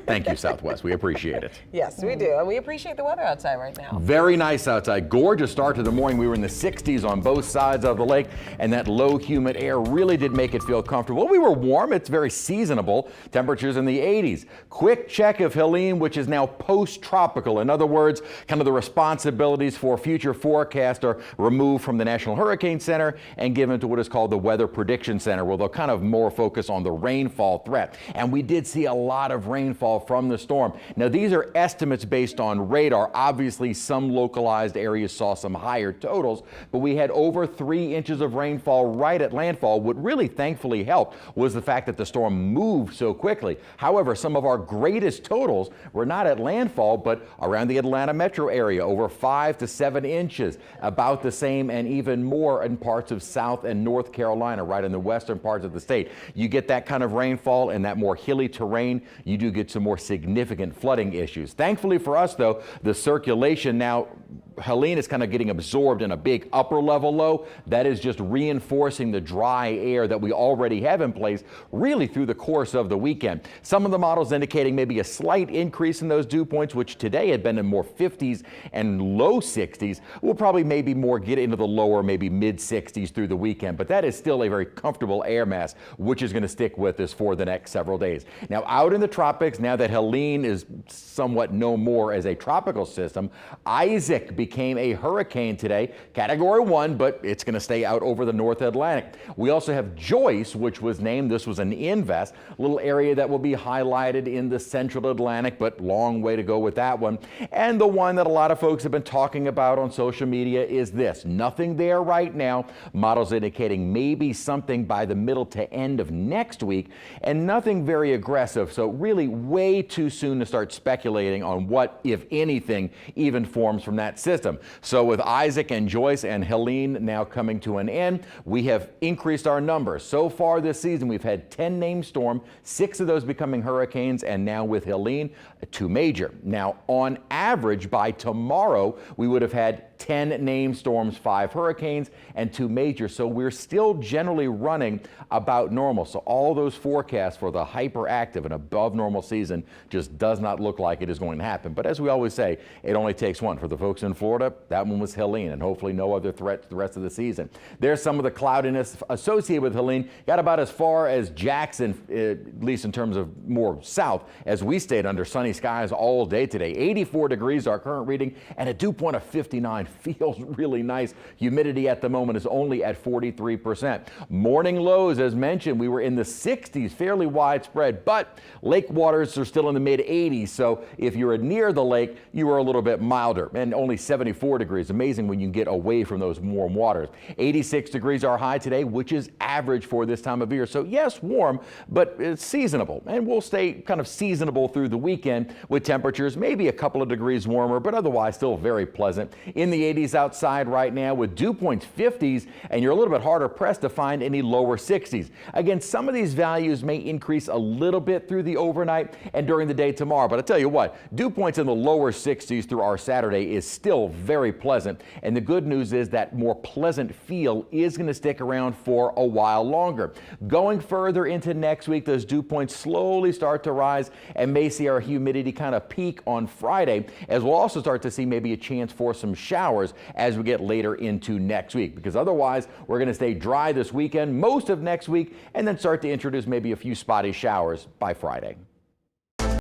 Thank you, Southwest. We appreciate it. Yes, we do. And we appreciate the weather outside right now. Very nice outside. Gorgeous start to the morning. We were in the 60s on both sides of the lake, and that low humid air really did make it feel comfortable. We were warm. It's very seasonable. Temperatures in the 80s. Quick check of Helene, which is now post-tropical. In other words, kind of the responsibilities for future forecast are removed from the National Hurricane Center and given to what is called the Weather Prediction Center, where they'll kind of more focus on the rainfall threat. And we did see a lot of rainfall from the storm. Now, these are estimates based on radar. Obviously, some localized areas saw some higher totals, but we had over 3 inches of rainfall right at landfall. What really thankfully helped was the fact that the storm moved so quickly. However, some of our greatest totals were not at landfall, but around the Atlanta metro area, over 5 to 7 inches, about the same and even more in parts of South and North Carolina, right in the western parts of the state. You get that kind of rainfall and that more hilly terrain, you do get some more significant flooding issues. Thankfully for us, though, the circulation now, Helene is kind of getting absorbed in a big upper level low. That is just reinforcing the dry air that we already have in place really through the course of the weekend. Some of the models indicating maybe a slight increase in those dew points, which today had been in more 50s and low 60s. We'll probably maybe more get into the lower, maybe mid 60s through the weekend, but that is still a very comfortable air mass, which is going to stick with us for the next several days. Now, out in the tropics, now that Helene is somewhat no more as a tropical system, Isaac became a hurricane today, category 1, but it's going to stay out over the North Atlantic. We also have Joyce, which was named, this was an invest, a little area that will be highlighted in the central Atlantic, but long way to go with that one. And the one that a lot of folks have been talking about on social media is this. Nothing there right now. Models indicating maybe something by the middle to end of next week, and nothing very aggressive. So really way too soon to start speculating on what, if anything, even forms from that system. So with Isaac and Joyce and Helene now coming to an end, we have increased our numbers. So far this season, we've had 10 named storms, 6 of those becoming hurricanes, and now with Helene, 2 major. Now, on average, by tomorrow, we would have had 10 named storms, 5 hurricanes, and 2 major. So we're still generally running about normal. So all those forecasts for the hyperactive and above normal season just does not look like it is going to happen. But as we always say, it only takes one. For the folks in Florida, that one was Helene, and hopefully no other threat the rest of the season. There's some of the cloudiness associated with Helene. Got about as far as Jackson, at least in terms of more south, as we stayed under sunny skies all day today. 84 degrees, our current reading, and a dew point of 59. Feels really nice. Humidity at the moment is only at 43%. Morning lows, as mentioned, we were in the 60s, fairly widespread, but lake waters are still in the mid 80s. So if you're near the lake, you are a little bit milder, and only 74 degrees. Amazing when you get away from those warm waters. 86 degrees our high today, which is average for this time of year. So yes, warm, but it's seasonable, and we'll stay kind of seasonable through the weekend with temperatures maybe a couple of degrees warmer, but otherwise still very pleasant. In the 80s outside right now with dew points 50s, and you're a little bit harder pressed to find any lower 60s. Again, some of these values may increase a little bit through the overnight and during the day tomorrow, but I tell you what, dew points in the lower 60s through our Saturday is still very pleasant, and the good news is that more pleasant feel is going to stick around for a while longer. Going further into next week, those dew points slowly start to rise and may see our humidity kind of peak on Friday, as we'll also start to see maybe a chance for some showers as we get later into next week, because otherwise we're going to stay dry this weekend, most of next week, and then start to introduce maybe a few spotty showers by Friday.